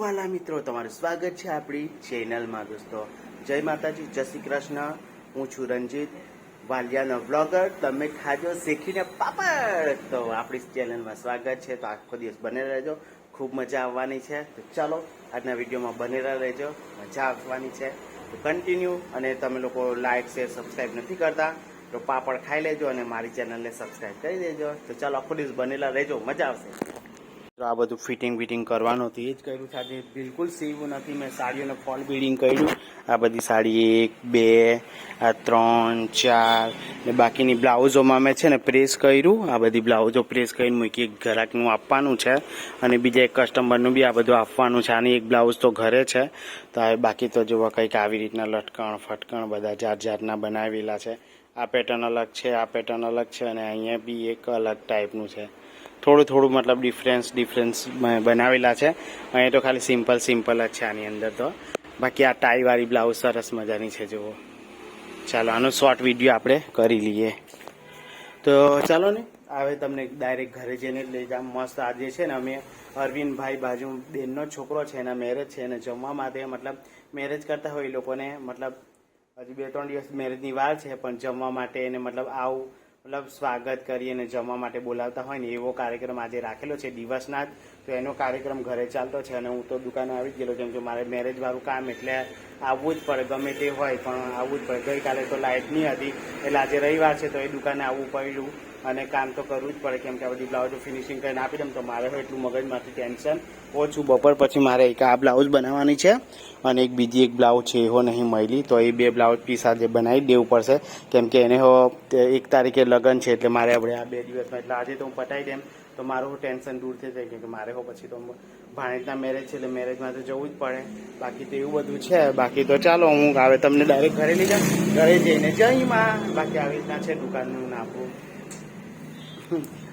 વાલા મિત્રો, તમારું સ્વાગત છે આપણી ચેનલમાં. દોસ્તો, જય માતાજી, જય શ્રી કૃષ્ણ. હું છું રંજીત, વાલિયાનો વ્લોગર. તમે ખાજો શેકીને પાપડ. તો આપણી ચેનલમાં સ્વાગત છે. તો આખો દિવસ બનેલા રહેજો, ખૂબ મજા આવવાની છે. તો ચાલો આજના વિડીયોમાં બનેલા રહેજો, મજા આવવાની છે. તો કન્ટિન્યુ. અને તમે લોકો લાઈક શેર સબસ્ક્રાઈબ નથી કરતા તો પાપડ ખાઈ લેજો અને મારી ચેનલને સબસ્ક્રાઈબ કરી દેજો. તો ચાલો આખો દિવસ બનેલા રહેજો, મજા આવશે. તો આ બધું ફિટિંગ કરવાનું હતું, એ જ કર્યું છે આજે. બિલકુલ સીવું નથી. મેં સાડીઓને ફોલ બિલ્ડિંગ કર્યું. આ બધી સાડી 1 2 આ 3 4 ને બાકીની બ્લાઉઝોમાં મેં છે ને પ્રેસ કર્યું. આ બધી બ્લાઉઝો પ્રેસ કરીને મૂકી. એક ગ્રાહકનું આપવાનું છે અને બીજા એક કસ્ટમરનું બી આ બધું આપવાનું છે. આની એક બ્લાઉઝ તો ઘરે છે. તો હવે બાકી તો જોવા કંઈક આવી રીતના લટકણ ફટકણ બધા જાતના બનાવેલા છે. આ પેટર્ન અલગ છે, આ પેટર્ન અલગ છે અને અહીંયા બી એક અલગ ટાઈપનું છે. થોડું મતલબ ડિફરન્સ બનાવેલા છે. અહીંયા તો ખાલી સિમ્પલ જ છે આની અંદર તો. બાકી આ ટાઈવાળી બ્લાઉઝ સરસ મજાની છે જુઓ. ચાલો આનો શોર્ટ વિડીયો આપણે કરી લઈએ. તો ચાલો ને હવે તમને ડાયરેક્ટ ઘરે જઈને લઈ જાવ. મસ્ત આજે છે ને અમે અરવિંદભાઈ બાજુ બેનનો છોકરો છે, એના મેરેજ છે અને જમવા માટે મતલબ મેરેજ કરતા હોય એ લોકોને મતલબ હજી 2-3 દિવસ મેરેજની વાર છે, પણ જમવા માટે એને મતલબ આવું મતલબ સ્વાગત કરી અને જમવા માટે બોલાવતા હોય ને એવો કાર્યક્રમ આજે રાખેલો છે દિવસના જ. તો એનો કાર્યક્રમ ઘરે ચાલતો છે અને હું તો દુકાને આવી જ ગયેલો, કેમ કે મારે મેરેજવાળું કામ એટલે આવવું જ પડે. ગમે તે હોય પણ આવવું જ પડે. ગઈકાલે તો લાઇટ નહીં હતી એટલે આજે રવિવાર છે તો એ દુકાને આવવું પડ્યું અને કામ તો કરવું જ પડે, કેમ કે આ બધી બ્લાઉઝો ફિનિશિંગ કરીને આપી દઉં તો મારે હોય એટલું મગજમાંથી ટેન્શન ઓછું. બપોર પછી મારે એક આ બ્લાઉઝ બનાવવાની છે અને એક બીજી એક બ્લાઉઝ છે એવો નહીં મળી, તો એ 2 બ્લાઉઝ પીસ આજે બનાવી દેવું પડશે, કેમ કે એને 1 તારીખે લગ્ન છે એટલે મારે આપણે આ 2 દિવસમાં એટલે આજે તો હું પટાવી દેમ તો મારું ટેન્શન દૂર થઈ જાય, કેમ કે મારે પછી તો ભાણેજના મેરેજ છે એટલે મેરેજમાં તો જવું જ પડે. બાકી તો એવું બધું છે. બાકી તો ચાલો હું હવે તમને ડાયરેક્ટ ઘરે લઈ જાઉં. ઘરે જઈને જઈમાં બાકી આવી રીતના છે દુકાનનું નાખું.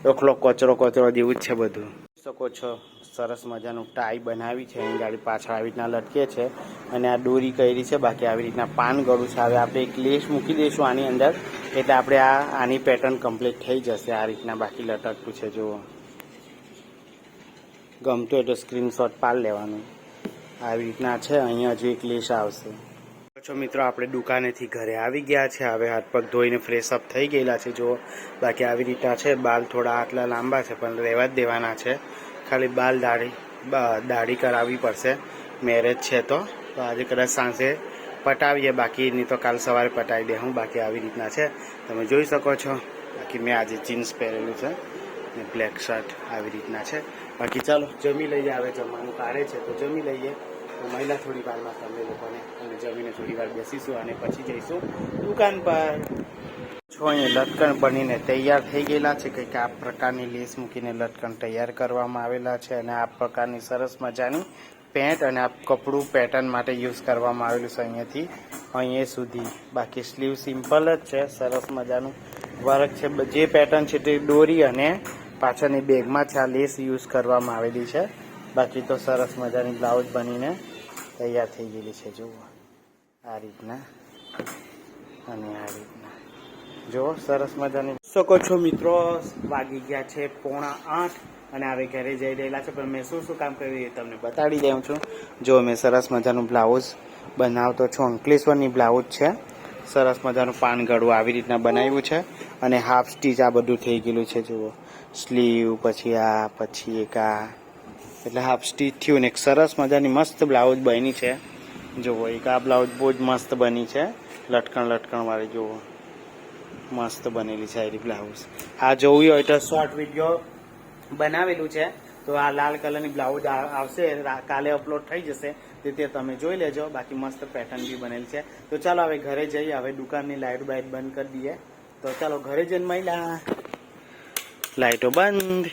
એકલો કચરો જેવું જ છે બધું. શકો છો સરસ મજાનું ટાઈ બનાવી છે. અહીં ગાડી પાછળ આવી રીતના લટકે છે અને આ દોરી કરી છે. બાકી આવી રીતના પાન ગળું છે. હવે આપણે એક લેસ મૂકી દઈશું આની અંદર એટલે આપણે આની પેટર્ન કમ્પ્લીટ થઈ જશે. આ રીતના બાકી લટકતું છે જુઓ. ગમતું હોય તો સ્ક્રીનશોટ પાડી લેવાનું. આવી રીતના છે. અહીંયા હજુ એક લેસ આવશે. છો મિત્રો, આપણે દુકાનેથી ઘરે આવી ગયા છે. હવે હાથ પગ ધોઈને ફ્રેશ અપ થઈ ગયેલા છે જુઓ. બાકી આવી રીતના છે. બાલ થોડા આટલા લાંબા છે પણ રહેવા જ દેવાના છે. ખાલી બાલ દાઢી કરાવવી પડશે. મેરેજ છે તો આજે કદાચ સાંજે પટાવીએ, બાકી નહીં તો કાલ સવારે પટાવી દે હું. બાકી આવી રીતના છે તમે જોઈ શકો છો. બાકી મેં આજે જીન્સ પહેરેલું છે ને બ્લેક શર્ટ આવી રીતના છે. બાકી ચાલો જમી લઈએ. હવે જમવાનું કાઢે છે તો જમી લઈએ. તો મહિલા થોડી વારમાં તમને લોકોને અને જમીને થોડી વાર બેસીશું અને પછી જઈશું દુકાન પર. છો અહીંયા લટકણ બનીને તૈયાર થઈ ગયેલા છે. કંઈક આ પ્રકારની લેસ મૂકીને લટકણ તૈયાર કરવામાં આવેલા છે અને આ પ્રકારની સરસ મજાની પેન્ટ અને આ કપડું પેટર્ન માટે યુઝ કરવામાં આવેલું છે અહીંયાથી અહીંયા સુધી. બાકી સ્લીવ સિમ્પલ જ છે. સરસ મજાનું વર્ક છે. જે પેટર્ન છે તે દોરી અને પાછળની બેગમાં છે આ લેસ યુઝ કરવામાં આવેલી છે. બાકી તો સરસ મજાની બ્લાઉઝ બનીને તૈયાર થઈ ગયેલી છે જુઓ. આ રીતના અને આ રીતના જુઓ સરસ મજાની. શકો છો મિત્રો, વાગી ગયા છે 7:45 અને હવે ઘરે જઈ રહેલા છે. પણ મેં શું કામ કર્યું એ તમને બતાડી દઉં છું. જો મેં સરસ મજાનું બ્લાઉઝ બનાવતો છું. અંકલેશ્વરની બ્લાઉઝ છે. સરસ મજાનું પાન ગળું આવી રીતના બનાવ્યું છે અને હાફ સ્ટીચ આ બધું થઈ ગયેલું છે જુઓ. સ્લીવ પછી આ પછી એક આ એટલે હાફ સ્ટીચ થયું ને એક સરસ મજાની મસ્ત બ્લાઉઝ બની છે જુઓ. એક આ બ્લાઉઝ બહુ જ મસ્ત બની છે. લટકણ વાળી જુઓ મસ્ત બનેલી છે આ બ્લાઉઝ. આ જોવી હોય તો શોર્ટ વિડીયો બનાવેલું છે. તો આ લાલ કલરની બ્લાઉઝ આવશે, કાલે અપલોડ થઈ જશે તે તમે જોઈ લેજો. બાકી મસ્ત પેટર્ન બી બનેલી છે. તો ચાલો હવે ઘરે જઈએ. હવે દુકાનની લાઇટ બંધ કરી દઈએ. તો ચાલો ઘરે જઈને મહિલા લાઇટો બંધ.